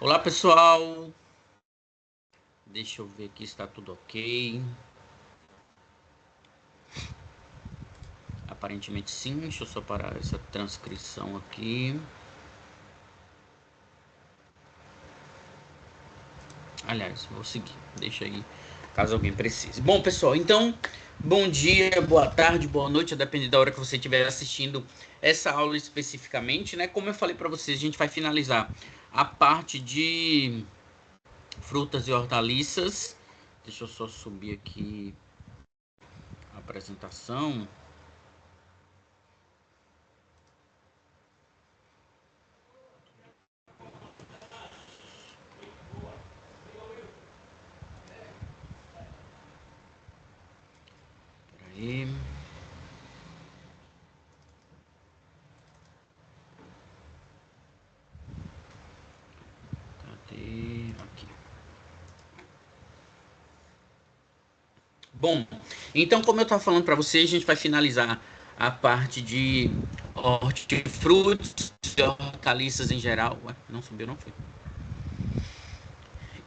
Olá, pessoal. Deixa eu ver aqui se está tudo ok. Aparentemente sim. Deixa eu só parar essa transcrição aqui. Aliás, vou seguir. Deixa aí, caso alguém precise. Bom, pessoal, então, bom dia, boa tarde, boa noite, a depender da hora que você estiver assistindo essa aula especificamente, né? Como eu falei para vocês, a gente vai finalizar a parte de frutas e hortaliças. Deixa eu só subir aqui a apresentação. Aí. Cadê? Aqui. Bom, então como eu estava falando para vocês, a gente vai finalizar a parte de hortifrutis, hortaliças em geral. Ué, não subiu, não foi.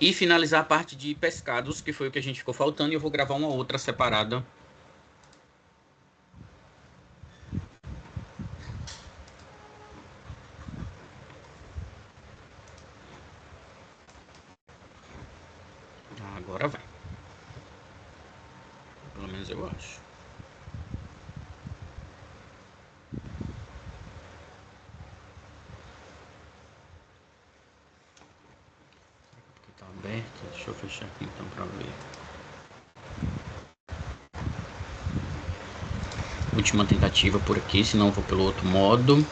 E finalizar a parte de pescados, que foi o que a gente ficou faltando, e eu vou gravar uma outra separada. Agora vai. Pelo menos eu acho. Aqui tá aberto. Deixa eu fechar aqui então para ver. Última tentativa por aqui, senão eu vou pelo outro modo.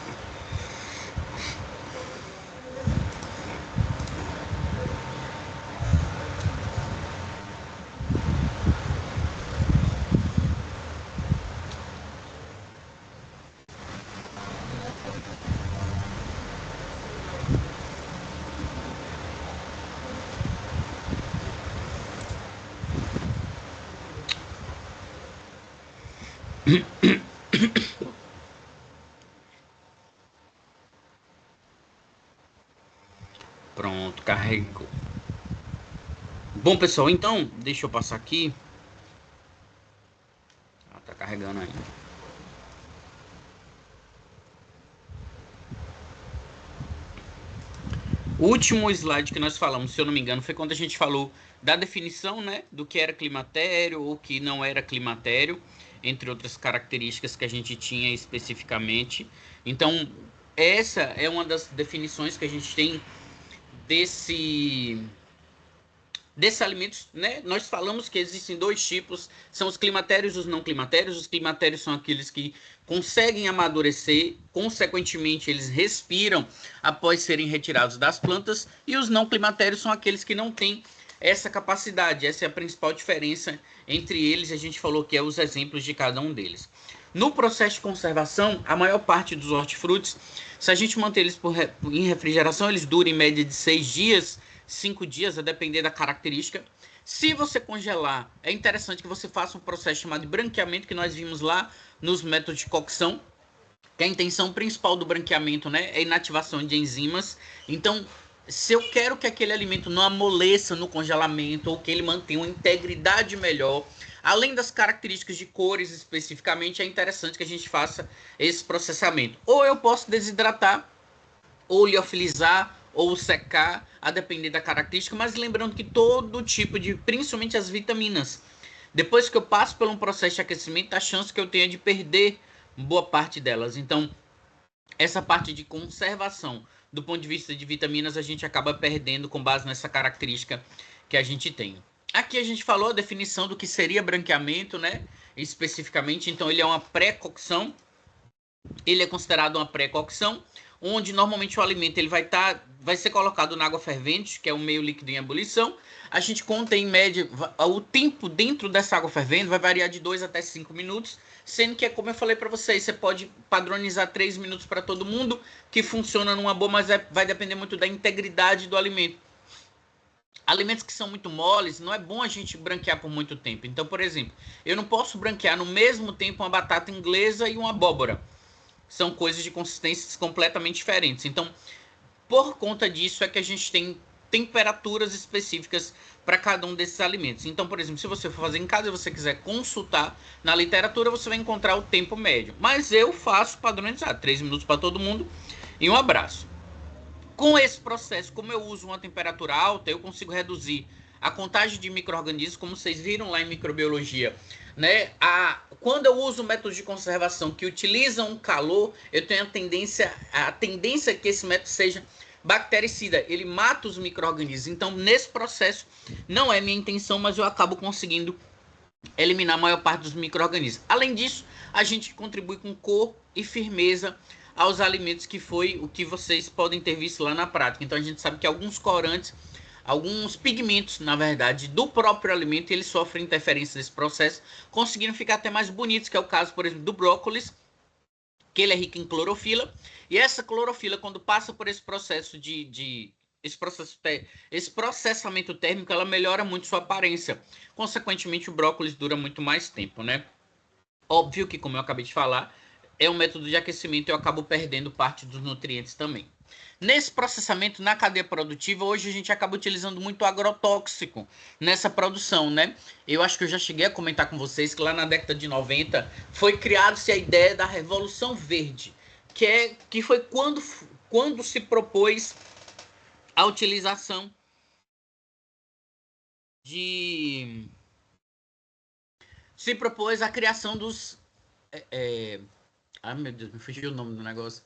Pronto, carregou. Bom, pessoal, então, deixa eu passar aqui. Ah, tá carregando ainda. O último slide que nós falamos, se eu não me engano, foi quando a gente falou da definição, né, do que era climatério ou que não era climatério, entre outras características que a gente tinha especificamente. Então, essa é uma das definições que a gente tem desse desses alimentos, né? Nós falamos que existem dois tipos, são os climatérios e os não climatérios. Os climatérios são aqueles que conseguem amadurecer, consequentemente eles respiram após serem retirados das plantas, e os não climatérios são aqueles que não têm essa capacidade. Essa é a principal diferença entre eles. A gente falou que é os exemplos de cada um deles. No processo de conservação, a maior parte dos hortifrutis, se a gente manter eles em refrigeração, eles duram em média de 6 dias, 5 dias, a depender da característica. Se você congelar, é interessante que você faça um processo chamado de branqueamento, que nós vimos lá nos métodos de cocção, que a intenção principal do branqueamento, né, é a inativação de enzimas. Então, se eu quero que aquele alimento não amoleça no congelamento, ou que ele mantenha uma integridade melhor, além das características de cores especificamente, é interessante que a gente faça esse processamento. Ou eu posso desidratar, ou liofilizar, ou secar, a depender da característica, mas lembrando que todo tipo de, principalmente as vitaminas, depois que eu passo por um processo de aquecimento, a chance que eu tenho é de perder boa parte delas. Então, essa parte de conservação do ponto de vista de vitaminas a gente acaba perdendo com base nessa característica que a gente tem. Aqui a gente falou a definição do que seria branqueamento, né? Especificamente, então ele é uma pré-cocção. Ele é considerado uma pré-cocção, onde normalmente o alimento ele vai ser colocado na água fervente, que é um meio líquido em ebulição. A gente conta em média o tempo dentro dessa água fervente vai variar de 2 até 5 minutos, sendo que, como eu falei para vocês, você pode padronizar 3 minutos para todo mundo, que funciona numa boa, mas vai depender muito da integridade do alimento. Alimentos que são muito moles, não é bom a gente branquear por muito tempo. Então, por exemplo, eu não posso branquear no mesmo tempo uma batata inglesa e uma abóbora. São coisas de consistências completamente diferentes. Então, por conta disso é que a gente tem temperaturas específicas para cada um desses alimentos. Então, por exemplo, se você for fazer em casa e você quiser consultar na literatura, você vai encontrar o tempo médio. Mas eu faço padronizado, 3 minutos para todo mundo e um abraço. Com esse processo, como eu uso uma temperatura alta, eu consigo reduzir a contagem de micro-organismos, como vocês viram lá em microbiologia, né? Quando eu uso métodos de conservação que utilizam calor, eu tenho a tendência que esse método seja bactericida, ele mata os micro-organismos. Então, nesse processo, não é minha intenção, mas eu acabo conseguindo eliminar a maior parte dos micro-organismos. Além disso, a gente contribui com cor e firmeza aos alimentos, que foi o que vocês podem ter visto lá na prática. Então, a gente sabe que alguns corantes, alguns pigmentos, na verdade, do próprio alimento, eles sofrem interferência nesse processo, conseguindo ficar até mais bonitos, que é o caso, por exemplo, do brócolis, que ele é rico em clorofila, e essa clorofila, quando passa por esse processo esse processamento térmico, ela melhora muito sua aparência. Consequentemente, o brócolis dura muito mais tempo, né? Óbvio que, como eu acabei de falar, é um método de aquecimento e eu acabo perdendo parte dos nutrientes também. Nesse processamento, na cadeia produtiva, hoje a gente acaba utilizando muito agrotóxico nessa produção, né? Eu acho que eu já cheguei a comentar com vocês que lá na década de 90 foi criada-se a ideia da Revolução Verde, que foi quando se propôs a utilização se propôs a criação dos... Ai, meu Deus, me fugiu o nome do negócio.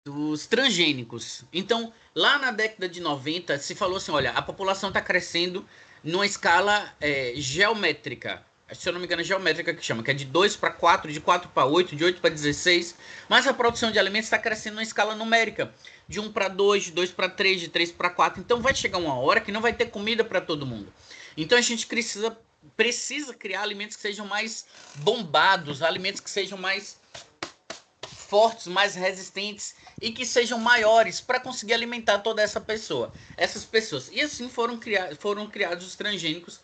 Dos transgênicos. Então, lá na década de 90, se falou assim, olha, a população está crescendo numa escala geométrica. Se eu não me engano, é geométrica que chama, que é de 2 para 4, de 4 para 8, de 8 para 16. Mas a produção de alimentos está crescendo numa escala numérica, de 1 para 2, de 2 para 3, de 3 para 4. Então, vai chegar uma hora que não vai ter comida para todo mundo. Então, a gente precisa criar alimentos que sejam mais bombados, alimentos que sejam mais fortes, mais resistentes e que sejam maiores para conseguir alimentar toda essas pessoas. E assim foram criados os transgênicos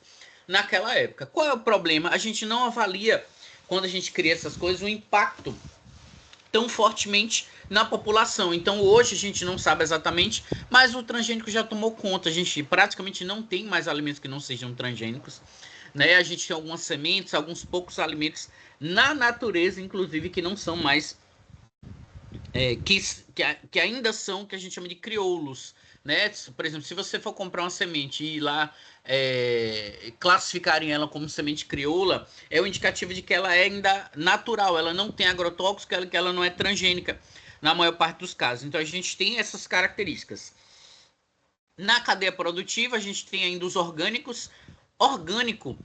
naquela época. Qual é o problema? A gente não avalia, quando a gente cria essas coisas, o impacto tão fortemente na população. Então hoje a gente não sabe exatamente, mas o transgênico já tomou conta. A gente praticamente não tem mais alimentos que não sejam transgênicos, né? A gente tem algumas sementes, alguns poucos alimentos na natureza, inclusive, que não são mais que ainda são o que a gente chama de crioulos, né? Por exemplo, se você for comprar uma semente e ir lá classificarem ela como semente crioula, é o indicativo de que ela é ainda natural, ela não tem agrotóxico, que ela não é transgênica na maior parte dos casos. Então a gente tem essas características. Na cadeia produtiva, a gente tem ainda os orgânicos. Orgânico,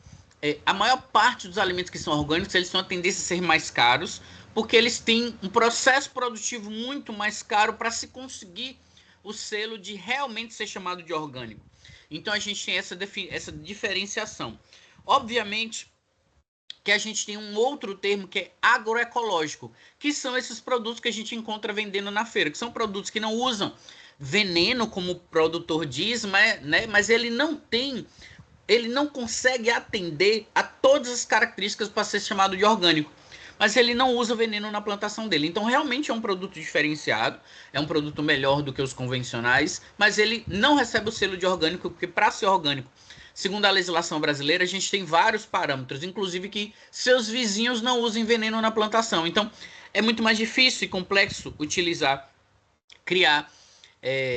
a maior parte dos alimentos que são orgânicos, eles têm uma tendência a ser mais caros, porque eles têm um processo produtivo muito mais caro para se conseguir o selo de realmente ser chamado de orgânico. Então a gente tem essa diferenciação. Obviamente que a gente tem um outro termo que é agroecológico, que são esses produtos que a gente encontra vendendo na feira, que são produtos que não usam veneno, como o produtor diz, mas ele não consegue atender a todas as características para ser chamado de orgânico. Mas ele não usa veneno na plantação dele. Então, realmente é um produto diferenciado, é um produto melhor do que os convencionais, mas ele não recebe o selo de orgânico, porque para ser orgânico, segundo a legislação brasileira, a gente tem vários parâmetros, inclusive que seus vizinhos não usem veneno na plantação. Então, é muito mais difícil e complexo criar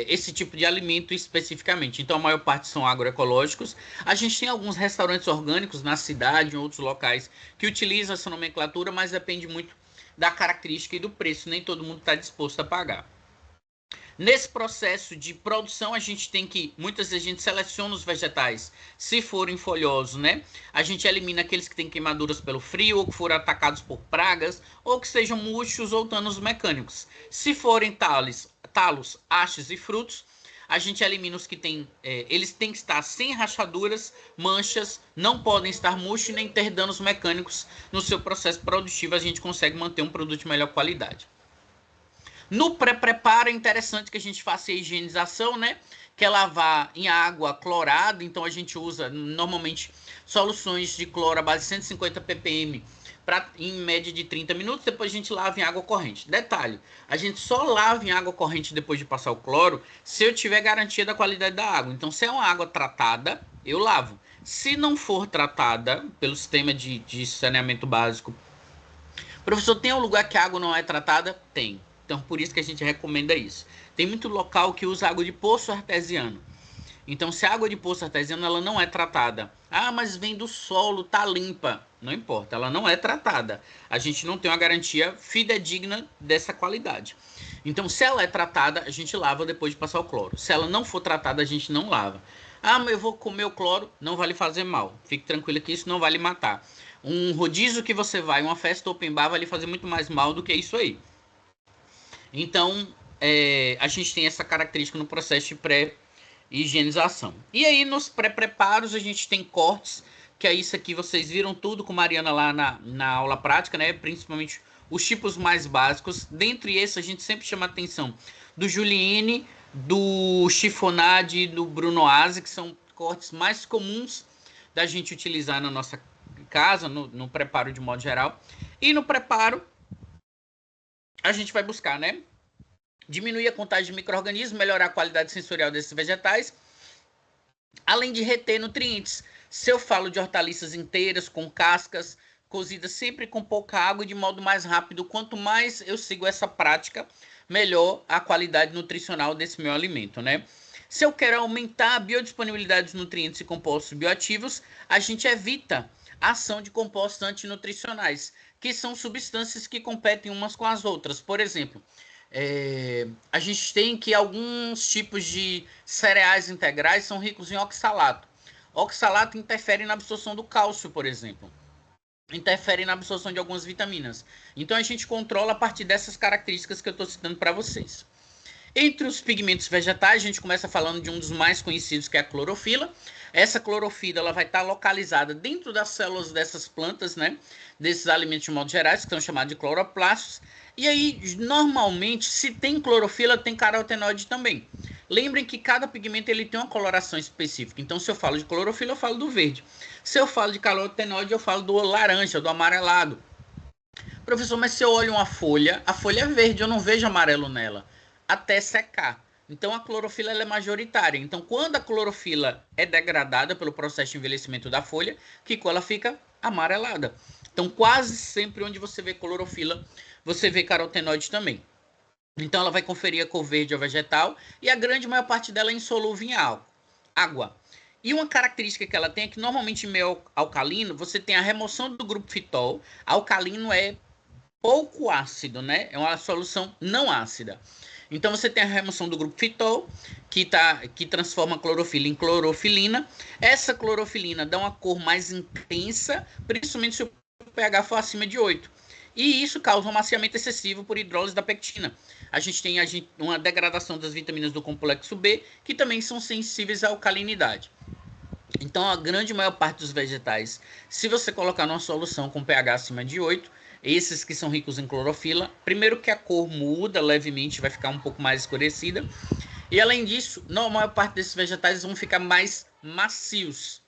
esse tipo de alimento especificamente. Então a maior parte são agroecológicos. A gente tem alguns restaurantes orgânicos na cidade, em outros locais, que utilizam essa nomenclatura, mas depende muito da característica e do preço. Nem todo mundo está disposto a pagar. Nesse processo de produção, a gente tem que, muitas vezes a gente seleciona os vegetais, se forem folhosos, né? A gente elimina aqueles que têm queimaduras pelo frio, ou que foram atacados por pragas, ou que sejam murchos ou danos mecânicos. Se forem talos, hastes e frutos, a gente elimina os que têm, eles têm que estar sem rachaduras, manchas, não podem estar murchos nem ter danos mecânicos no seu processo produtivo. A gente consegue manter um produto de melhor qualidade. No pré-preparo é interessante que a gente faça a higienização, né? Que é lavar em água clorada. Então a gente usa normalmente soluções de cloro a base de 150 ppm em média de 30 minutos, depois a gente lava em água corrente. Detalhe, a gente só lava em água corrente depois de passar o cloro se eu tiver garantia da qualidade da água. Então, se é uma água tratada, eu lavo. Se não for tratada pelo sistema de saneamento básico, professor, tem um lugar que a água não é tratada? Tem. Então, por isso que a gente recomenda isso. Tem muito local que usa água de poço artesiano. Então, se a água de poço artesiano ela não é tratada, mas vem do solo, tá limpa. Não importa, ela não é tratada. A gente não tem uma garantia fidedigna dessa qualidade. Então, se ela é tratada, a gente lava depois de passar o cloro. Se ela não for tratada, a gente não lava. Mas eu vou comer o cloro, não vai lhe fazer mal. Fique tranquilo que isso não vai lhe matar. Um rodízio que você vai, uma festa open bar, vai lhe fazer muito mais mal do que isso aí. Então, a gente tem essa característica no processo de pré-higienização. E aí, nos pré-preparos, a gente tem cortes, que é isso aqui, vocês viram tudo com Mariana lá na aula prática, né? Principalmente os tipos mais básicos. Dentre esses, a gente sempre chama a atenção do Julienne, do Chiffonade, do Brunoise, que são cortes mais comuns da gente utilizar na nossa casa, no preparo de modo geral. E no preparo, a gente vai buscar, né? Diminuir a contagem de micro-organismos, melhorar a qualidade sensorial desses vegetais, além de reter nutrientes. Se eu falo de hortaliças inteiras, com cascas, cozidas sempre com pouca água e de modo mais rápido, quanto mais eu sigo essa prática, melhor a qualidade nutricional desse meu alimento, né? Se eu quero aumentar a biodisponibilidade dos nutrientes e compostos bioativos, a gente evita a ação de compostos antinutricionais, que são substâncias que competem umas com as outras. Por exemplo, a gente tem que alguns tipos de cereais integrais são ricos em oxalato. Oxalato interfere na absorção do cálcio, por exemplo. Interfere na absorção de algumas vitaminas. Então a gente controla a partir dessas características que eu estou citando para vocês. Entre os pigmentos vegetais, a gente começa falando de um dos mais conhecidos, que é a clorofila. Essa clorofila ela vai estar localizada dentro das células dessas plantas, né? Desses alimentos de modo gerais, que são chamados de cloroplastos. E aí, normalmente, se tem clorofila, tem carotenoide também. Lembrem que cada pigmento ele tem uma coloração específica. Então, se eu falo de clorofila, eu falo do verde. Se eu falo de carotenoide, eu falo do laranja, do amarelado. Professor, mas se eu olho uma folha, a folha é verde, eu não vejo amarelo nela, até secar. Então, a clorofila ela é majoritária. Então, quando a clorofila é degradada pelo processo de envelhecimento da folha, que cor ela fica? Amarelada. Então, quase sempre onde você vê clorofila, você vê carotenoide também. Então, ela vai conferir a cor verde ao vegetal e a grande maior parte dela é insolúvel em água. E uma característica que ela tem é que, normalmente, em meio alcalino, você tem a remoção do grupo fitol. Alcalino é pouco ácido, né? É uma solução não ácida. Então, você tem a remoção do grupo fitol, que transforma a clorofila em clorofilina. Essa clorofilina dá uma cor mais intensa, principalmente se o pH for acima de 8. E isso causa um amaciamento excessivo por hidrólise da pectina. A gente tem uma degradação das vitaminas do complexo B, que também são sensíveis à alcalinidade. Então, a grande maior parte dos vegetais, se você colocar numa solução com pH acima de 8, esses que são ricos em clorofila, primeiro que a cor muda levemente, vai ficar um pouco mais escurecida. E além disso, a maior parte desses vegetais vão ficar mais macios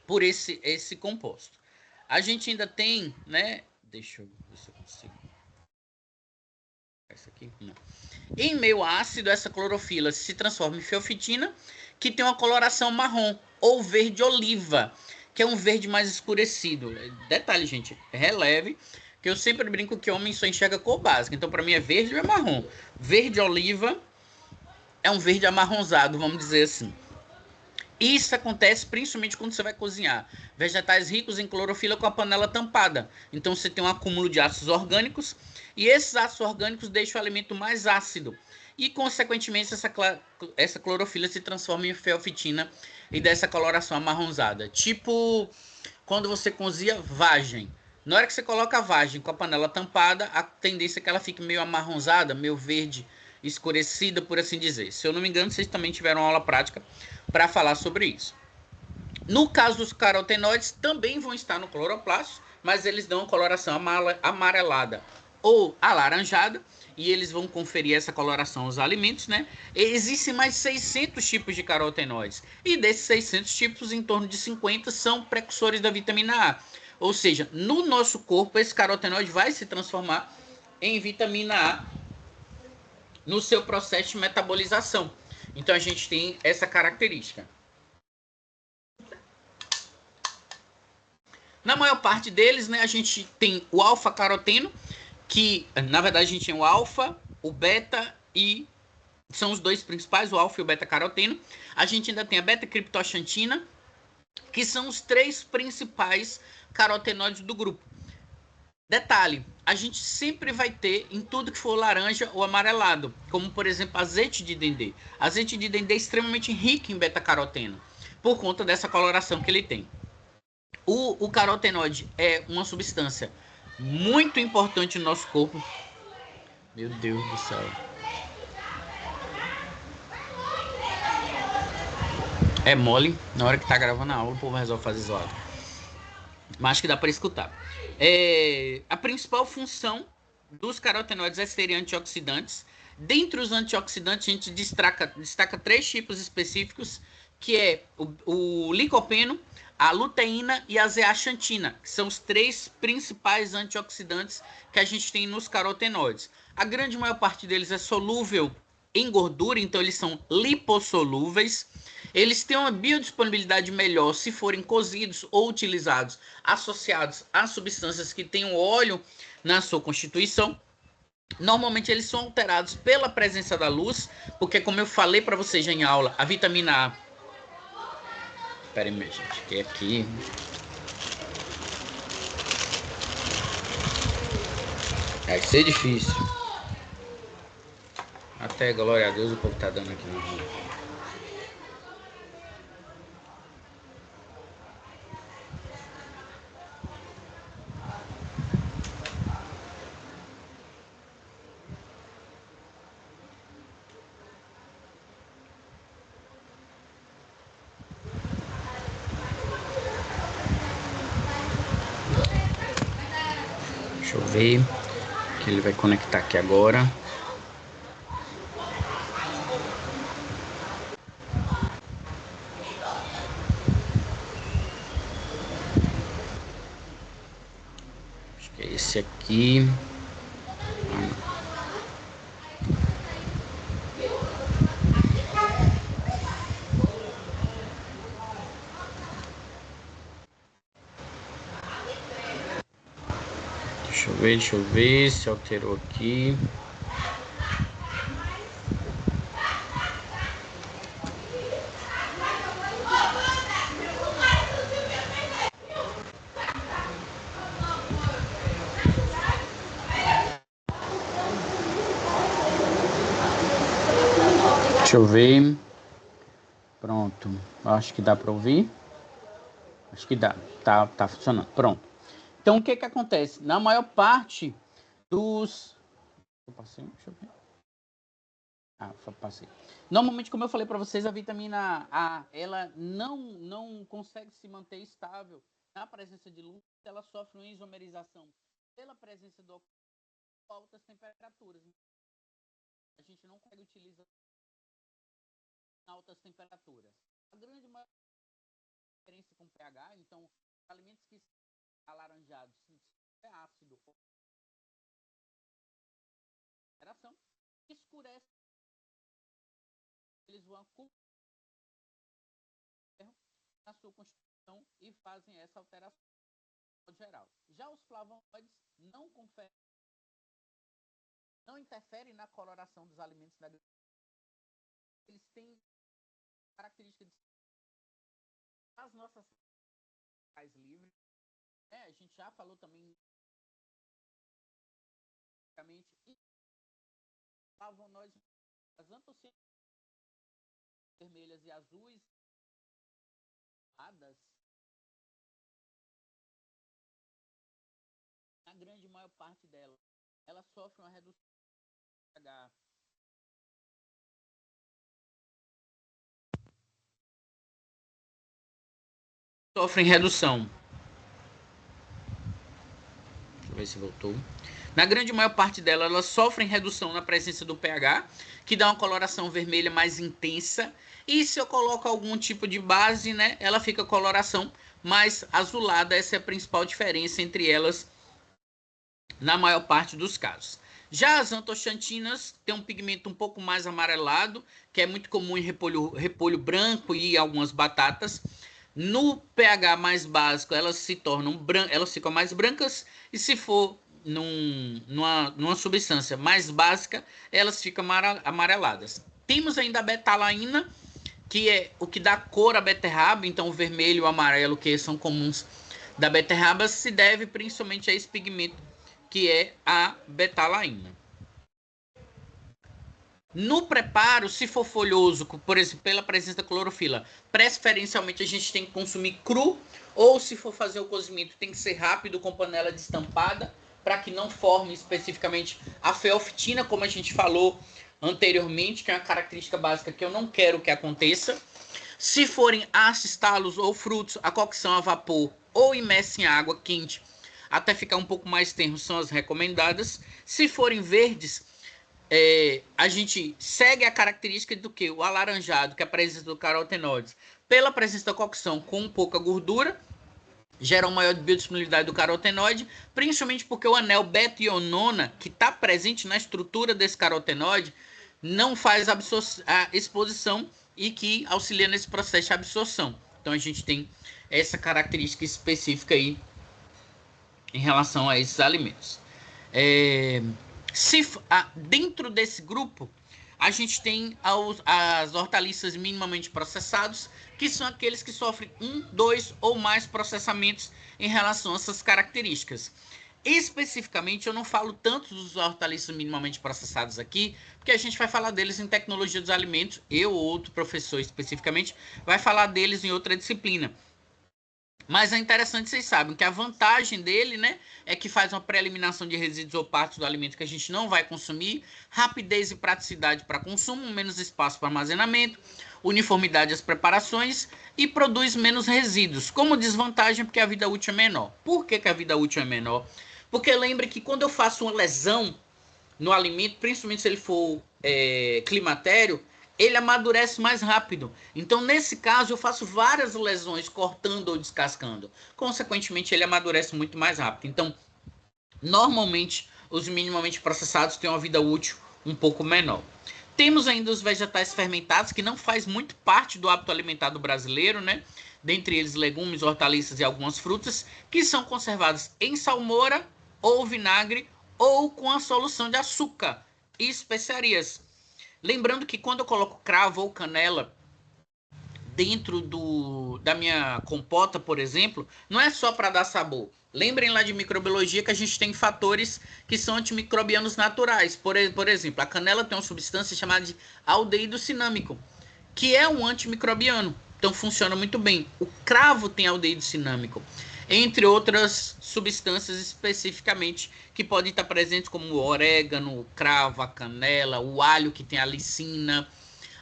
por esse composto. A gente ainda tem, né? Deixa eu ver se eu consigo. Essa aqui, não. Em meio ácido, essa clorofila se transforma em feofitina, que tem uma coloração marrom ou verde oliva, que é um verde mais escurecido. Detalhe, gente, releve, que eu sempre brinco que homem só enxerga cor básica. Então, para mim, é verde ou é marrom. Verde oliva é um verde amarronzado, vamos dizer assim. Isso acontece principalmente quando você vai cozinhar vegetais ricos em clorofila com a panela tampada. Então você tem um acúmulo de ácidos orgânicos e esses ácidos orgânicos deixam o alimento mais ácido. E, consequentemente, essa clorofila se transforma em feofitina e dá essa coloração amarronzada. Tipo quando você cozinha vagem. Na hora que você coloca a vagem com a panela tampada, a tendência é que ela fique meio amarronzada, meio verde, escurecida, por assim dizer. Se eu não me engano, vocês também tiveram aula prática para falar sobre isso. No caso dos carotenoides, também vão estar no cloroplasto, mas eles dão uma coloração amarelada ou alaranjada, e eles vão conferir essa coloração aos alimentos, né? Existem mais 600 tipos de carotenoides, e desses 600 tipos, em torno de 50 são precursores da vitamina A. Ou seja, no nosso corpo, esse carotenoide vai se transformar em vitamina A no seu processo de metabolização. Então, a gente tem essa característica. Na maior parte deles, né, a gente tem o alfa-caroteno, que, na verdade, a gente tem o alfa, o beta e são os dois principais, o alfa e o beta-caroteno. A gente ainda tem a beta-criptoxantina, que são os três principais carotenoides do grupo. Detalhe, a gente sempre vai ter em tudo que for laranja ou amarelado, como por exemplo azeite de dendê. Azeite de dendê é extremamente rico em beta-caroteno, por conta dessa coloração que ele tem. O carotenoide é uma substância muito importante no nosso corpo. Meu Deus do céu. É mole, na hora que tá gravando a aula, o povo resolve fazer zoado. Mas acho que dá para escutar. A principal função dos carotenoides é serem antioxidantes. Dentre os antioxidantes, a gente destaca três tipos específicos, que é o licopeno, a luteína e a zeaxantina, que são os três principais antioxidantes que a gente tem nos carotenoides. A grande maior parte deles é solúvel em gordura, então eles são lipossolúveis. Eles têm uma biodisponibilidade melhor se forem cozidos ou utilizados associados a substâncias que tenham óleo na sua constituição. Normalmente eles são alterados pela presença da luz, porque como eu falei para vocês já em aula, a vitamina A... Espera aí, minha gente, que aqui... Vai ser difícil. Até, glória a Deus, o povo tá dando aqui no vídeo. Deixa eu ver que ele vai conectar aqui agora. Acho que é esse aqui. Deixa eu ver se alterou aqui. Deixa eu ver. Pronto. Acho que dá para ouvir. Acho que dá. Tá funcionando. Pronto. Então, o que acontece? Na maior parte dos... Eu passei? Deixa eu ver. Passei. Normalmente, como eu falei para vocês, a vitamina A, ela não consegue se manter estável na presença de luz, ela sofre uma isomerização pela presença de altas temperaturas. A gente não consegue utilizar altas temperaturas. A grande maioria diferença com pH, então, alimentos que são alaranjados, se é ácido ou escurece, eles vão na sua constituição e fazem essa alteração geral. Já os flavonoides não interferem na coloração dos alimentos da agricultura. Eles têm características de as nossas mais livres. A gente já falou também e flavonoides, as antocianas vermelhas e azuis, a grande maior parte dela, ela sofre uma redução de pH. Sofrem redução. Deixa eu ver se voltou. Na grande maior parte dela, elas sofrem redução na presença do pH, que dá uma coloração vermelha mais intensa. E se eu coloco algum tipo de base, né, ela fica coloração mais azulada. Essa é a principal diferença entre elas na maior parte dos casos. Já as antocyantinas têm um pigmento um pouco mais amarelado, que é muito comum em repolho branco e algumas batatas. No pH mais básico, elas se tornam elas ficam mais brancas, e se for numa substância mais básica, elas ficam amareladas. Temos ainda a betalaína, que é o que dá cor à beterraba. Então o vermelho e o amarelo, que são comuns da beterraba, se deve principalmente a esse pigmento, que é a betalaína. No preparo, se for folhoso, por exemplo, pela presença da clorofila, preferencialmente a gente tem que consumir cru, ou se for fazer o cozimento, tem que ser rápido com panela destampada, para que não forme especificamente a feofitina, como a gente falou anteriormente, que é uma característica básica que eu não quero que aconteça. Se forem hastes, talos ou frutos, a cocção a vapor ou imersa em água quente, até ficar um pouco mais tenro, são as recomendadas. Se forem verdes, a gente segue a característica do que? O alaranjado, que é a presença do carotenoides, pela presença da cocção com pouca gordura, gera uma maior biodisponibilidade do carotenoide, principalmente porque o anel beta-ionona, que está presente na estrutura desse carotenoide, não faz a exposição e que auxilia nesse processo de absorção. Então a gente tem essa característica específica aí em relação a esses alimentos. Dentro desse grupo, a gente tem as hortaliças minimamente processados, que são aqueles que sofrem 1, 2 ou mais processamentos em relação a essas características. Especificamente, eu não falo tanto dos hortaliças minimamente processados aqui, porque a gente vai falar deles em tecnologia dos alimentos. Eu ou outro professor especificamente vai falar deles em outra disciplina. Mas é interessante, vocês sabem que a vantagem dele, né, é que faz uma pré-eliminação de resíduos ou partes do alimento que a gente não vai consumir, rapidez e praticidade para consumo, menos espaço para armazenamento, uniformidade das preparações e produz menos resíduos. Como desvantagem, porque a vida útil é menor. Por que a vida útil é menor? Porque lembre que quando eu faço uma lesão no alimento, principalmente se ele for climatério, ele amadurece mais rápido. Então, nesse caso, eu faço várias lesões cortando ou descascando. Consequentemente, ele amadurece muito mais rápido. Então, normalmente, os minimamente processados têm uma vida útil um pouco menor. Temos ainda os vegetais fermentados, que não faz muito parte do hábito alimentar do brasileiro, né? Dentre eles, legumes, hortaliças e algumas frutas, que são conservadas em salmoura ou vinagre ou com a solução de açúcar e especiarias. Lembrando que quando eu coloco cravo ou canela dentro da minha compota, por exemplo, não é só para dar sabor. Lembrem lá de microbiologia que a gente tem fatores que são antimicrobianos naturais. Por exemplo, a canela tem uma substância chamada de aldeído cinâmico, que é um antimicrobiano. Então funciona muito bem. O cravo tem aldeído cinâmico, entre outras substâncias especificamente que podem estar presentes, como o orégano, o cravo, a canela, o alho que tem a lisina,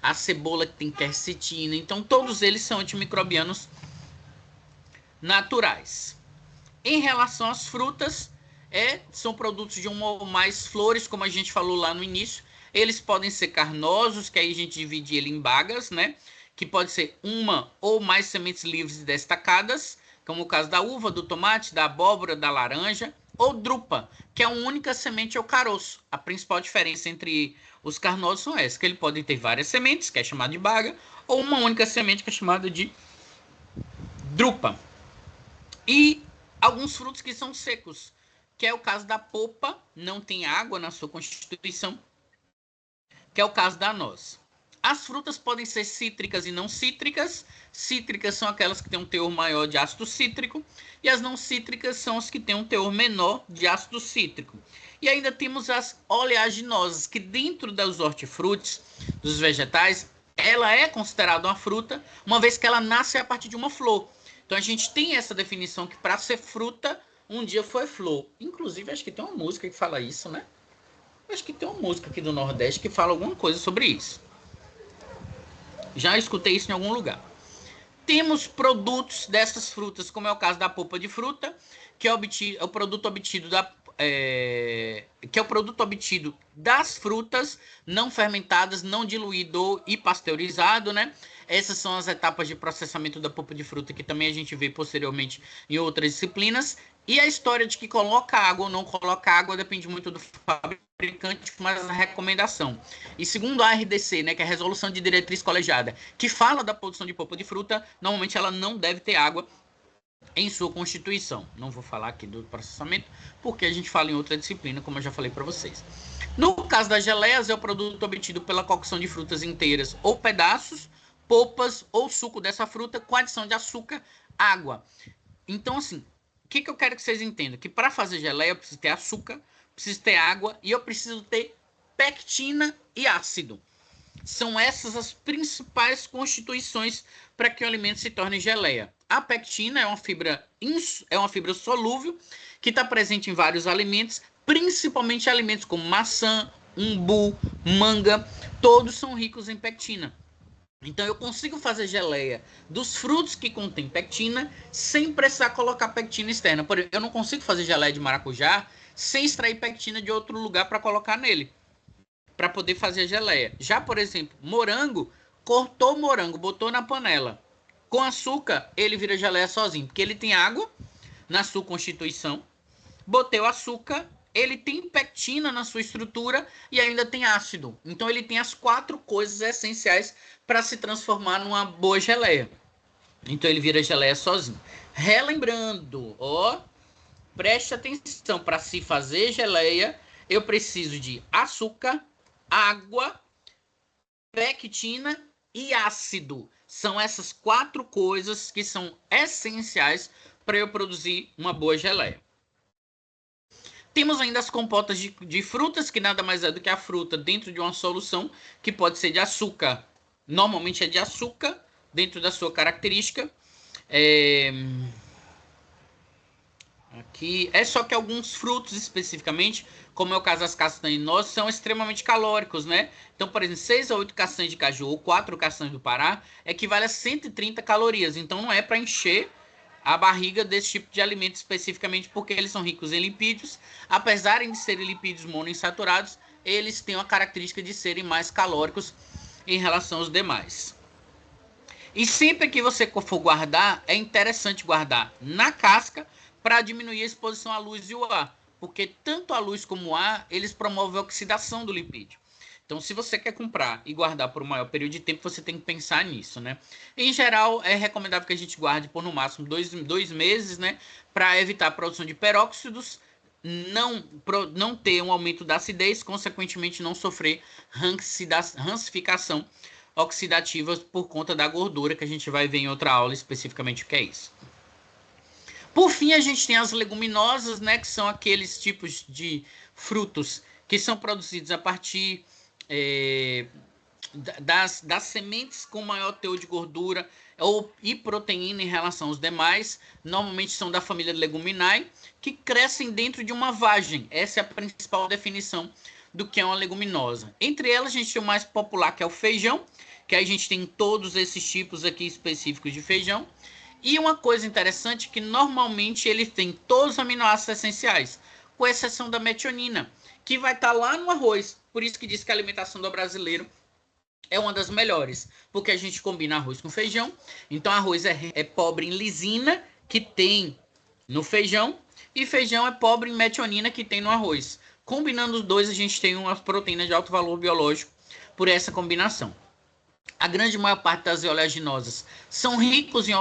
a cebola que tem quercetina. Então todos eles são antimicrobianos naturais. Em relação às frutas, são produtos de uma ou mais flores, como a gente falou lá no início. Eles podem ser carnosos, que aí a gente divide ele em bagas, né? Que pode ser uma ou mais sementes livres e destacadas, como o caso da uva, do tomate, da abóbora, da laranja, ou drupa, que é uma única semente ou caroço. A principal diferença entre os carnosos são essas, que ele pode ter várias sementes, que é chamado de baga, ou uma única semente, que é chamada de drupa. E alguns frutos que são secos, que é o caso da polpa, não tem água na sua constituição, que é o caso da noz. As frutas podem ser cítricas e não cítricas. Cítricas são aquelas que têm um teor maior de ácido cítrico, e as não cítricas são as que têm um teor menor de ácido cítrico. E ainda temos as oleaginosas, que dentro dos hortifrutis, dos vegetais, ela é considerada uma fruta, uma vez que ela nasce a partir de uma flor. Então a gente tem essa definição que para ser fruta, um dia foi flor. Inclusive, acho que tem uma música que fala isso, né? Acho que tem uma música aqui do Nordeste que fala alguma coisa sobre isso. Já escutei isso em algum lugar. Temos produtos dessas frutas, como é o caso da polpa de fruta, que é o produto obtido que é o produto obtido das frutas não fermentadas, não diluído e pasteurizado, né? Essas são as etapas de processamento da polpa de fruta que também a gente vê posteriormente em outras disciplinas. E a história de que coloca água ou não coloca água depende muito do fabricante, mas a recomendação. E segundo a RDC, né, que é a Resolução de Diretriz Colegiada, que fala da produção de polpa de fruta, normalmente ela não deve ter água em sua constituição. Não vou falar aqui do processamento, porque a gente fala em outra disciplina, como eu já falei para vocês. No caso das geleias, é o produto obtido pela cocção de frutas inteiras ou pedaços, polpas ou suco dessa fruta com adição de açúcar, água. Então, assim, o que eu quero que vocês entendam? Que para fazer geleia eu preciso ter açúcar, preciso ter água e eu preciso ter pectina e ácido. São essas as principais constituições para que o alimento se torne geleia. A pectina é uma fibra solúvel que está presente em vários alimentos, principalmente alimentos como maçã, umbu, manga, todos são ricos em pectina. Então eu consigo fazer geleia dos frutos que contém pectina sem precisar colocar pectina externa. Por exemplo, eu não consigo fazer geleia de maracujá sem extrair pectina de outro lugar para colocar nele, para poder fazer a geleia. Já, por exemplo, morango, cortou o morango, botou na panela. Com açúcar, ele vira geleia sozinho, porque ele tem água na sua constituição. Botei o açúcar, ele tem pectina na sua estrutura e ainda tem ácido. Então ele tem as 4 coisas essenciais para se transformar numa boa geleia. Então ele vira geleia sozinho. Relembrando, ó, preste atenção, para se fazer geleia, eu preciso de açúcar, água, pectina e ácido. São essas 4 coisas que são essenciais para eu produzir uma boa geleia. Temos ainda as compotas de frutas, que nada mais é do que a fruta dentro de uma solução, que pode ser de açúcar. Normalmente é de açúcar, dentro da sua característica. Aqui é só que alguns frutos especificamente, como é o caso das castanhas e nozes, são extremamente calóricos, né? Então, por exemplo, 6 a 8 castanhas de caju ou 4 castanhas do Pará equivale a 130 calorias. Então, não é para encher a barriga desse tipo de alimento especificamente, porque eles são ricos em lipídios. Apesar de serem lipídios monoinsaturados, eles têm a característica de serem mais calóricos em relação aos demais. E sempre que você for guardar, é interessante guardar na casca para diminuir a exposição à luz e ao ar, porque tanto a luz como o ar, eles promovem a oxidação do lipídio. Então, se você quer comprar e guardar por um maior período de tempo, você tem que pensar nisso, né? Em geral, é recomendável que a gente guarde por no máximo 2 meses, né? Para evitar a produção de peróxidos, não ter um aumento da acidez, consequentemente não sofrer rancificação oxidativa por conta da gordura, que a gente vai ver em outra aula especificamente o que é isso. Por fim, a gente tem as leguminosas, né? Que são aqueles tipos de frutos que são produzidos a partir das sementes com maior teor de gordura e proteína em relação aos demais. Normalmente são da família Leguminae, que crescem dentro de uma vagem. Essa é a principal definição do que é uma leguminosa. Entre elas, a gente tem o mais popular, que é o feijão, que a gente tem todos esses tipos aqui específicos de feijão. E uma coisa interessante é que normalmente ele tem todos os aminoácidos essenciais, com exceção da metionina, que vai estar lá no arroz. Por isso que diz que a alimentação do brasileiro é uma das melhores, porque a gente combina arroz com feijão. Então arroz é pobre em lisina, que tem no feijão, e feijão é pobre em metionina, que tem no arroz. Combinando os dois, a gente tem uma proteína de alto valor biológico por essa combinação. A grande maior parte das oleaginosas são ricos em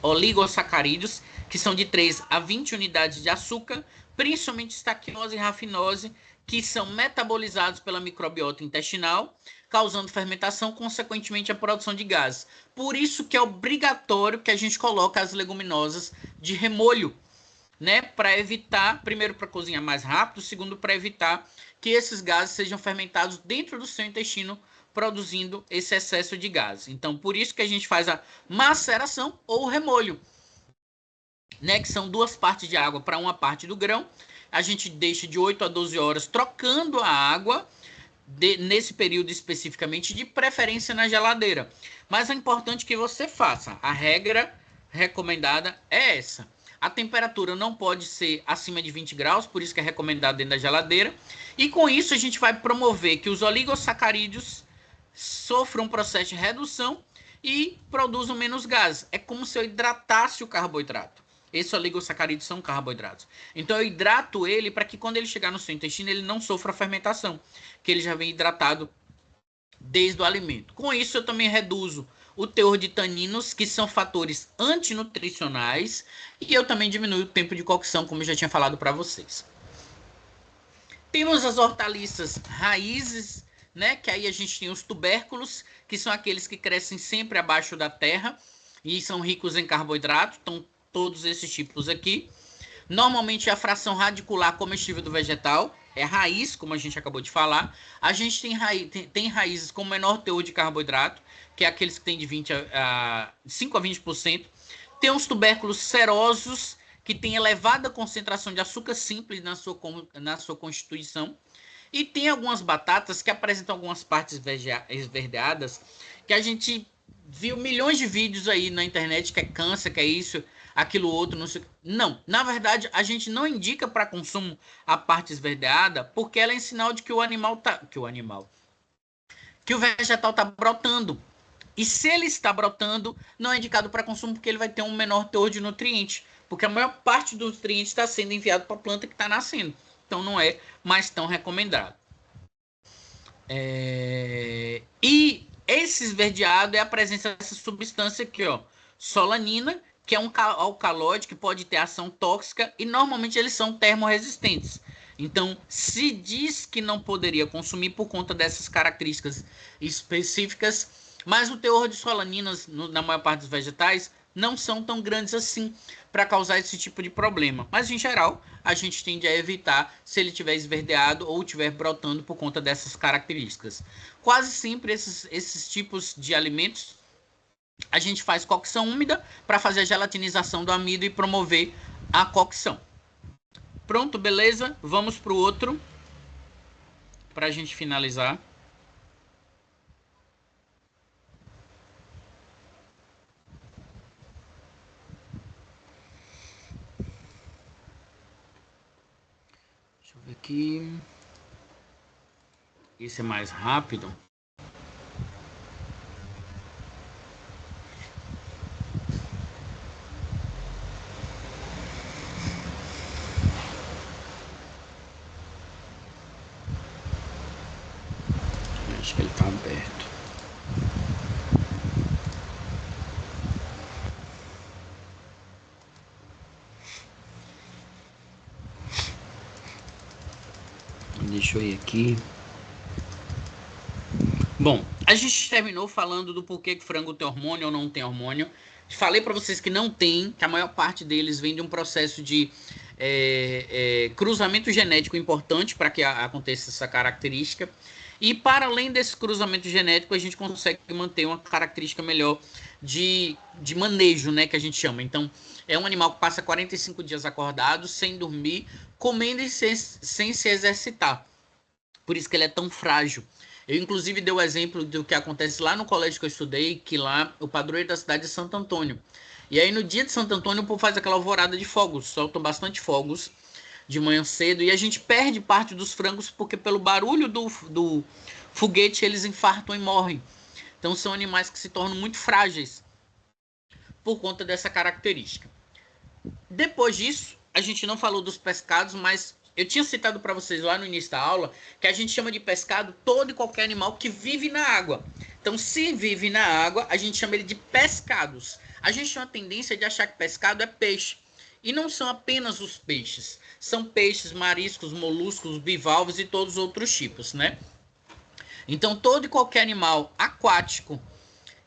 oligosacarídeos, que são de 3 a 20 unidades de açúcar, principalmente estaquinose e rafinose, que são metabolizados pela microbiota intestinal, causando fermentação, consequentemente a produção de gases. Por isso que é obrigatório que a gente coloque as leguminosas de remolho, né, para evitar, primeiro para cozinhar mais rápido, segundo para evitar que esses gases sejam fermentados dentro do seu intestino, produzindo esse excesso de gases. Então, por isso que a gente faz a maceração ou remolho, né, que são 2 partes de água para uma parte do grão. A gente deixa de 8 a 12 horas trocando a água, nesse período especificamente, de preferência na geladeira. Mas é importante que você faça. A regra recomendada é essa. A temperatura não pode ser acima de 20 graus, por isso que é recomendado dentro da geladeira. E com isso a gente vai promover que os oligosacarídeos sofram um processo de redução e produzam menos gases. É como se eu hidratasse o carboidrato. Esses oligosacarídeos são carboidratos. Então eu hidrato ele para que quando ele chegar no seu intestino ele não sofra fermentação, que ele já vem hidratado desde o alimento. Com isso eu também reduzo o teor de taninos, que são fatores antinutricionais, e eu também diminuo o tempo de cocção, como eu já tinha falado para vocês. Temos as hortaliças raízes, né? Que aí a gente tem os tubérculos, que são aqueles que crescem sempre abaixo da terra e são ricos em carboidrato. Então, todos esses tipos aqui. Normalmente, a fração radicular comestível do vegetal é raiz, como a gente acabou de falar. A gente tem raízes com menor teor de carboidrato, que é aqueles que tem de 5 a 20%. Tem os tubérculos serosos, que tem elevada concentração de açúcar simples na sua constituição. E tem algumas batatas que apresentam algumas partes esverdeadas, que a gente viu milhões de vídeos aí na internet, que é câncer, que é isso, aquilo outro, não sei. Não, na verdade, a gente não indica para consumo a parte esverdeada, porque ela é sinal de que o vegetal está brotando. E se ele está brotando, não é indicado para consumo, porque ele vai ter um menor teor de nutriente, porque a maior parte dos nutrientes está sendo enviado para a planta que está nascendo. Então não é mais tão recomendado. E esse esverdeado é a presença dessa substância aqui, ó, solanina, que é um alcaloide que pode ter ação tóxica e normalmente eles são termorresistentes. Então, se diz que não poderia consumir por conta dessas características específicas, mas o teor de solaninas na maior parte dos vegetais não são tão grandes assim para causar esse tipo de problema. Mas, em geral, a gente tende a evitar se ele estiver esverdeado ou estiver brotando por conta dessas características. Quase sempre esses tipos de alimentos a gente faz cocção úmida para fazer a gelatinização do amido e promover a cocção. Pronto, beleza? Vamos para o outro, para a gente finalizar. Deixa eu ver aqui. Esse é mais rápido. Acho que ele está aberto. Deixa eu ir aqui. Bom, a gente terminou falando do porquê que frango tem hormônio ou não tem hormônio. Falei para vocês que não tem, que a maior parte deles vem de um processo de cruzamento genético importante para que aconteça essa característica. E para além desse cruzamento genético, a gente consegue manter uma característica melhor de manejo, né, que a gente chama. Então, é um animal que passa 45 dias acordado, sem dormir, comendo e sem se exercitar. Por isso que ele é tão frágil. Eu, inclusive, dei o exemplo do que acontece lá no colégio que eu estudei, que lá o padroeiro da cidade é Santo Antônio. E aí, no dia de Santo Antônio, o povo faz aquela alvorada de fogos, soltam bastante fogos de manhã cedo, e a gente perde parte dos frangos, porque pelo barulho do foguete, eles infartam e morrem. Então, são animais que se tornam muito frágeis por conta dessa característica. Depois disso, a gente não falou dos pescados, mas eu tinha citado para vocês lá no início da aula que a gente chama de pescado todo e qualquer animal que vive na água. Então, se vive na água, a gente chama ele de pescados. A gente tem uma tendência de achar que pescado é peixe. E não são apenas os peixes. São peixes, mariscos, moluscos, bivalves e todos os outros tipos, né? Então, todo e qualquer animal aquático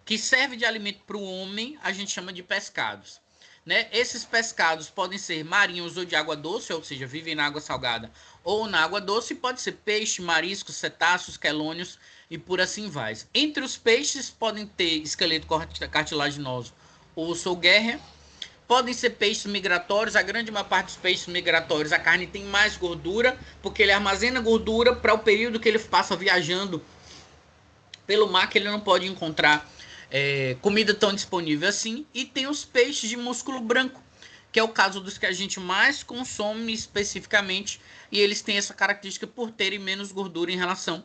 que serve de alimento para o homem, a gente chama de pescados. Né? Esses pescados podem ser marinhos ou de água doce, ou seja, vivem na água salgada ou na água doce, pode ser peixe, mariscos, cetáceos, quelônios e por assim vai. Entre os peixes podem ter esqueleto cartilaginoso ou solguerria, podem ser peixes migratórios, a grande maior parte dos peixes migratórios a carne tem mais gordura, porque ele armazena gordura para o período que ele passa viajando pelo mar, que ele não pode encontrar comida tão disponível assim. E tem os peixes de músculo branco, que é o caso dos que a gente mais consome especificamente, e eles têm essa característica por terem menos gordura em relação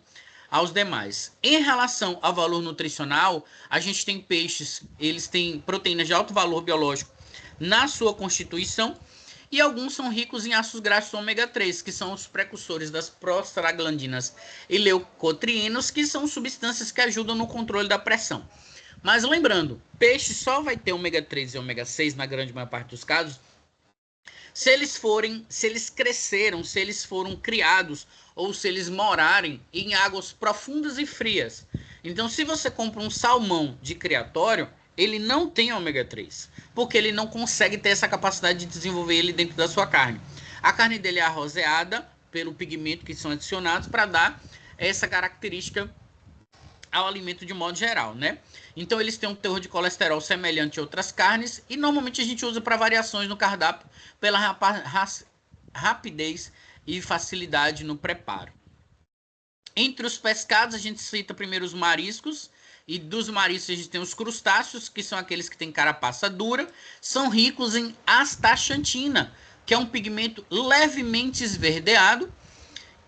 aos demais. Em relação ao valor nutricional, a gente tem peixes, eles têm proteínas de alto valor biológico na sua constituição, e alguns são ricos em ácidos graxos ômega 3, que são os precursores das prostaglandinas e leucotrienos, que são substâncias que ajudam no controle da pressão. Mas lembrando, peixe só vai ter ômega 3 e ômega 6 na grande maior parte dos casos se eles cresceram, se eles foram criados ou se eles morarem em águas profundas e frias. Então, se você compra um salmão de criatório, ele não tem ômega 3, porque ele não consegue ter essa capacidade de desenvolver ele dentro da sua carne. A carne dele é arroseada pelo pigmento que são adicionados para dar essa característica ao alimento de modo geral, né? Então eles têm um teor de colesterol semelhante a outras carnes e normalmente a gente usa para variações no cardápio pela rapidez e facilidade no preparo. Entre os pescados a gente cita primeiro os mariscos, e dos mariscos a gente tem os crustáceos, que são aqueles que têm carapaça dura, são ricos em astaxantina, que é um pigmento levemente esverdeado,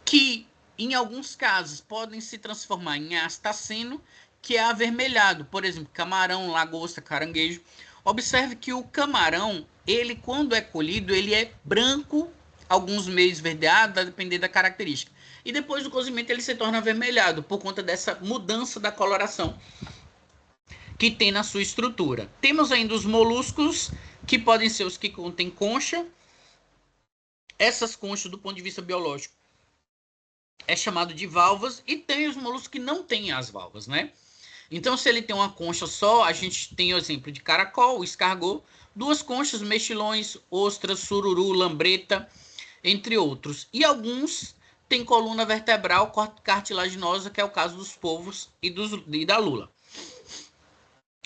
que em alguns casos podem se transformar em astaceno, que é avermelhado. Por exemplo, camarão, lagosta, caranguejo. Observe que o camarão, ele quando é colhido, ele é branco, alguns meio esverdeado, a depender da característica. E depois do cozimento ele se torna avermelhado, por conta dessa mudança da coloração que tem na sua estrutura. Temos ainda os moluscos, que podem ser os que contêm concha. Essas conchas, do ponto de vista biológico, é chamado de valvas, e tem os moluscos que não têm as valvas, né? Então, se ele tem uma concha só, a gente tem o exemplo de caracol, escargot, duas conchas, mexilhões, ostras, sururu, lambreta, entre outros. E alguns têm coluna vertebral cartilaginosa, que é o caso dos polvos e da lula.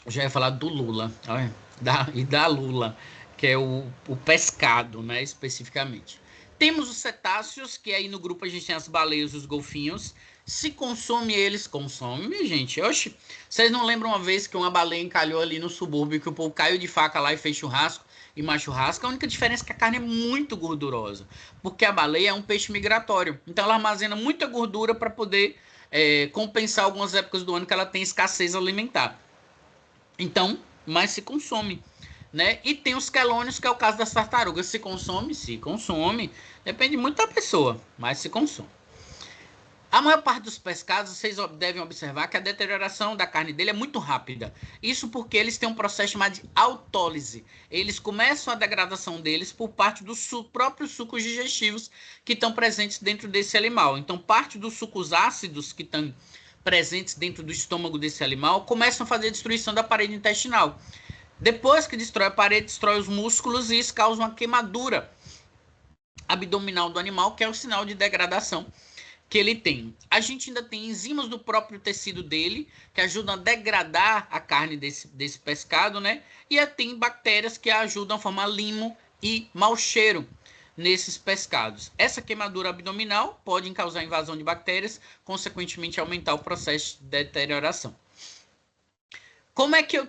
Eu já ia falar do lula, e da lula, que é o pescado, né, especificamente. Temos os cetáceos, que aí no grupo a gente tem as baleias e os golfinhos. Se consome eles, consome, gente. Oxi, vocês não lembram uma vez que uma baleia encalhou ali no subúrbio, que o povo caiu de faca lá e fez churrasco e mais churrasco? A única diferença é que a carne é muito gordurosa, porque a baleia é um peixe migratório. Então ela armazena muita gordura para poder compensar algumas épocas do ano que ela tem escassez alimentar. Então, mas se consome, né? E tem os quelônios, que é o caso das tartarugas. Se consome? Se consome. Depende muito da pessoa, mas se consome. A maior parte dos pescados, vocês devem observar que a deterioração da carne dele é muito rápida. Isso porque eles têm um processo chamado de autólise. Eles começam a degradação deles por parte dos próprios sucos digestivos que estão presentes dentro desse animal. Então, parte dos sucos ácidos que estão presentes dentro do estômago desse animal começam a fazer a destruição da parede intestinal. Depois que destrói a parede, destrói os músculos, e isso causa uma queimadura abdominal do animal, que é o sinal de degradação que ele tem. A gente ainda tem enzimas do próprio tecido dele, que ajudam a degradar a carne desse pescado, né? E tem bactérias que ajudam a formar limo e mau cheiro nesses pescados. Essa queimadura abdominal pode causar invasão de bactérias, consequentemente aumentar o processo de deterioração. Como é que eu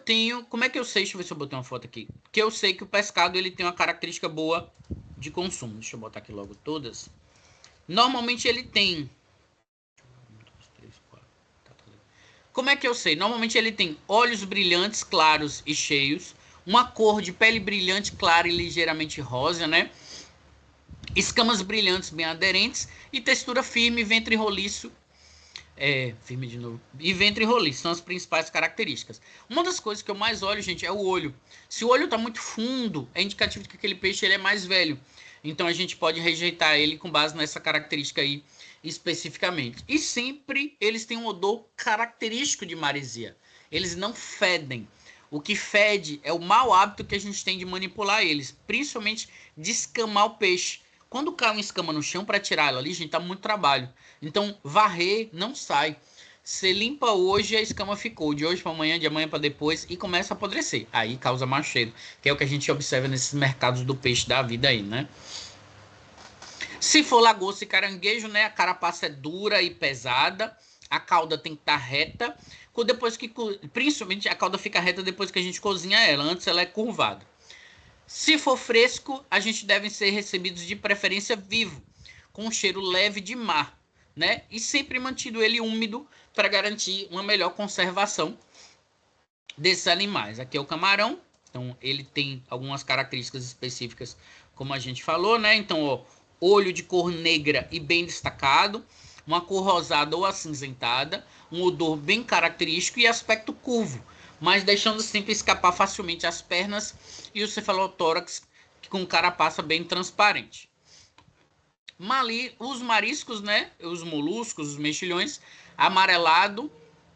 sei, deixa eu ver se eu botei uma foto aqui, que eu sei que o pescado ele tem uma característica boa de consumo. Deixa eu botar aqui logo todas. Normalmente ele tem... Como é que eu sei? Normalmente ele tem olhos brilhantes, claros e cheios, uma cor de pele brilhante, clara e ligeiramente rosa, né? Escamas brilhantes bem aderentes e textura firme, ventre roliço. Firme de novo. E ventre roliço são as principais características. Uma das coisas que eu mais olho, gente, é o olho. Se o olho está muito fundo, é indicativo de que aquele peixe ele é mais velho. Então a gente pode rejeitar ele com base nessa característica aí especificamente. E sempre eles têm um odor característico de maresia. Eles não fedem. O que fede é o mau hábito que a gente tem de manipular eles, principalmente de escamar o peixe. Quando cai uma escama no chão, para tirar ela ali, gente, tá muito trabalho. Então, varrer não sai. Você limpa hoje, a escama ficou. De hoje para amanhã, de amanhã para depois, e começa a apodrecer. Aí causa mau cheiro, que é o que a gente observa nesses mercados do peixe da vida aí, né? Se for lagosta e caranguejo, né, a carapaça é dura e pesada. A cauda tem que estar reta. Depois que, principalmente, a cauda fica reta depois que a gente cozinha ela. Antes ela é curvada. Se for fresco, a gente deve ser recebidos de preferência vivo, com um cheiro leve de mar, né? E sempre mantido ele úmido para garantir uma melhor conservação desses animais. Aqui é o camarão, então ele tem algumas características específicas, como a gente falou, né? Então, ó, olho de cor negra e bem destacado, uma cor rosada ou acinzentada, um odor bem característico e aspecto curvo, mas deixando sempre escapar facilmente as pernas e o cefalotórax com carapaça bem transparente. Os mariscos, né? Os moluscos, os mexilhões, amarelado,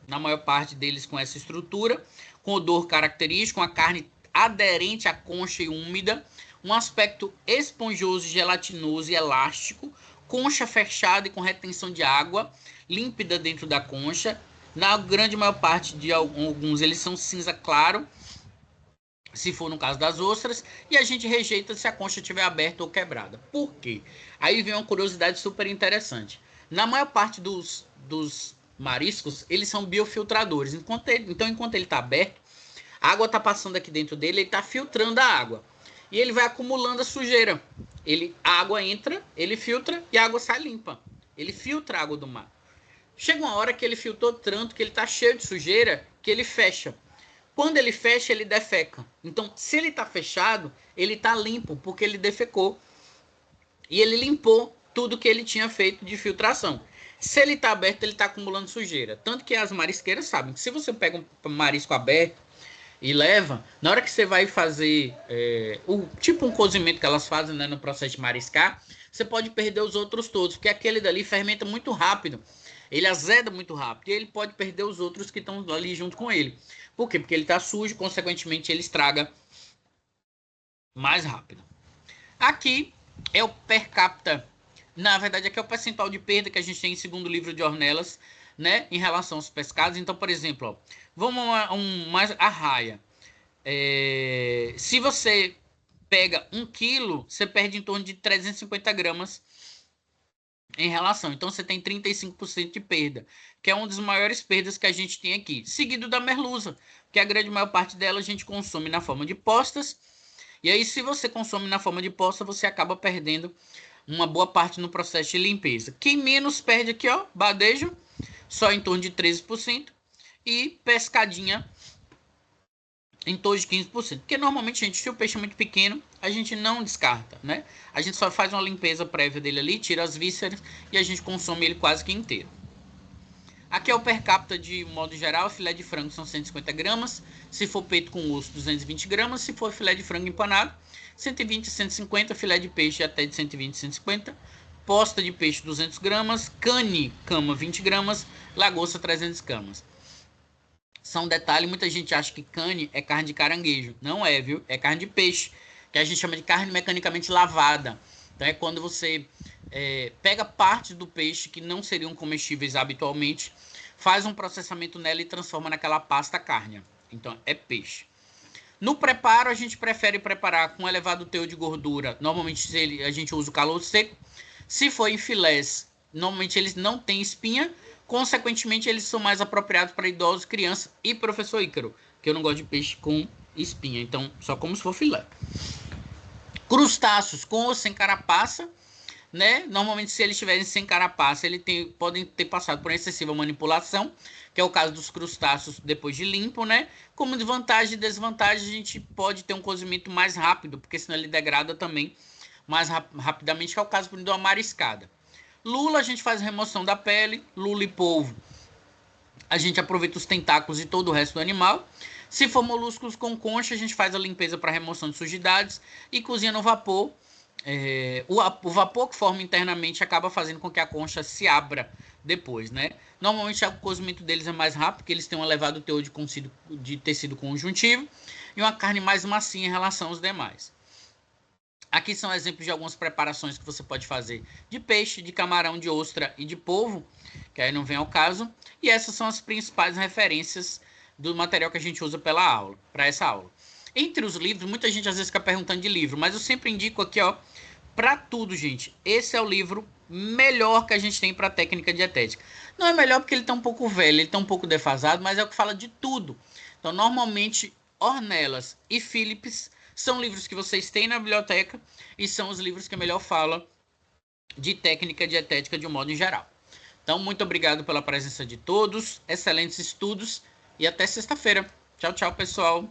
na maior parte deles com essa estrutura, com odor característico, uma carne aderente à concha e úmida, um aspecto esponjoso, gelatinoso e elástico, concha fechada e com retenção de água, límpida dentro da concha. Na grande maior parte de alguns, eles são cinza claro, se for no caso das ostras, e a gente rejeita se a concha estiver aberta ou quebrada. Por quê? Aí vem uma curiosidade super interessante. Na maior parte dos mariscos, eles são biofiltradores. Enquanto ele está aberto, a água está passando aqui dentro dele, ele está filtrando a água. E ele vai acumulando a sujeira. A água entra, ele filtra e a água sai limpa. Ele filtra a água do mar. Chega uma hora que ele filtrou tanto que ele está cheio de sujeira que ele fecha. Quando ele fecha, ele defeca. Então, se ele está fechado, ele está limpo, porque ele defecou. E ele limpou tudo que ele tinha feito de filtração. Se ele está aberto, ele está acumulando sujeira. Tanto que as marisqueiras sabem que se você pega um marisco aberto e leva, na hora que você vai fazer tipo um cozimento que elas fazem, né, no processo de mariscar, você pode perder os outros todos, porque aquele dali fermenta muito rápido. Ele azeda muito rápido e ele pode perder os outros que estão ali junto com ele. Por quê? Porque ele está sujo, consequentemente ele estraga mais rápido. Aqui é o per capita. Na verdade, aqui é o percentual de perda que a gente tem em segundo livro de Ornelas, né, em relação aos pescados. Então, por exemplo, ó, vamos mais arraia. Se você pega 1 quilo, você perde em torno de 350 gramas em relação. Então, você tem 35% de perda, que é uma das maiores perdas que a gente tem aqui. Seguido da merluza, que a grande maior parte dela a gente consome na forma de postas. E aí, se você consome na forma de posta, você acaba perdendo uma boa parte no processo de limpeza. Quem menos perde aqui, ó, badejo, só em torno de 13%. E pescadinha, em torno de 15%. Porque normalmente, gente, se o peixe é muito pequeno, a gente não descarta, né? A gente só faz uma limpeza prévia dele ali, tira as vísceras e a gente consome ele quase que inteiro. Aqui é o per capita de modo geral. Filé de frango são 150 gramas. Se for peito com osso, 220 gramas. Se for filé de frango empanado, 120 a 150. Filé de peixe até de 120 a 150. Posta de peixe, 200 gramas. Cane, cama, 20 gramas. Lagosta, 300 gramas. Só um detalhe, muita gente acha que cane é carne de caranguejo. Não é, viu? É carne de peixe, que a gente chama de carne mecanicamente lavada. Então é quando você pega partes do peixe que não seriam comestíveis habitualmente, faz um processamento nela e transforma naquela pasta carne. Então é peixe. No preparo, a gente prefere preparar com elevado teor de gordura. Normalmente a gente usa o calor seco. Se for em filés, normalmente eles não têm espinha. Consequentemente, eles são mais apropriados para idosos, crianças e professor Ícaro, que eu não gosto de peixe com espinha, então só como se for filé. Crustáceos com ou sem carapaça, né? Normalmente, se eles estiverem sem carapaça, podem ter passado por excessiva manipulação, que é o caso dos crustáceos depois de limpo, né? Como de vantagem e desvantagem, a gente pode ter um cozimento mais rápido, porque senão ele degrada também mais rapidamente, que é o caso de uma mariscada. Lula, a gente faz remoção da pele. Lula e polvo, a gente aproveita os tentáculos e todo o resto do animal. Se for moluscos com concha, a gente faz a limpeza para remoção de sujidades e cozinha no vapor. O vapor que forma internamente acaba fazendo com que a concha se abra depois, né? Normalmente o cozimento deles é mais rápido, porque eles têm um elevado teor de tecido conjuntivo e uma carne mais macia em relação aos demais. Aqui são exemplos de algumas preparações que você pode fazer de peixe, de camarão, de ostra e de polvo, que aí não vem ao caso. E essas são as principais referências do material que a gente usa para essa aula. Entre os livros, muita gente às vezes fica perguntando de livro, mas eu sempre indico aqui, ó, para tudo, gente. Esse é o livro melhor que a gente tem para técnica dietética. Não é melhor porque ele está um pouco velho, ele está um pouco defasado, mas é o que fala de tudo. Então, normalmente, Ornelas e Philips São livros que vocês têm na biblioteca e são os livros que melhor falam de técnica dietética de um modo em geral. Então, muito obrigado pela presença de todos, excelentes estudos e até sexta-feira. Tchau, tchau, pessoal.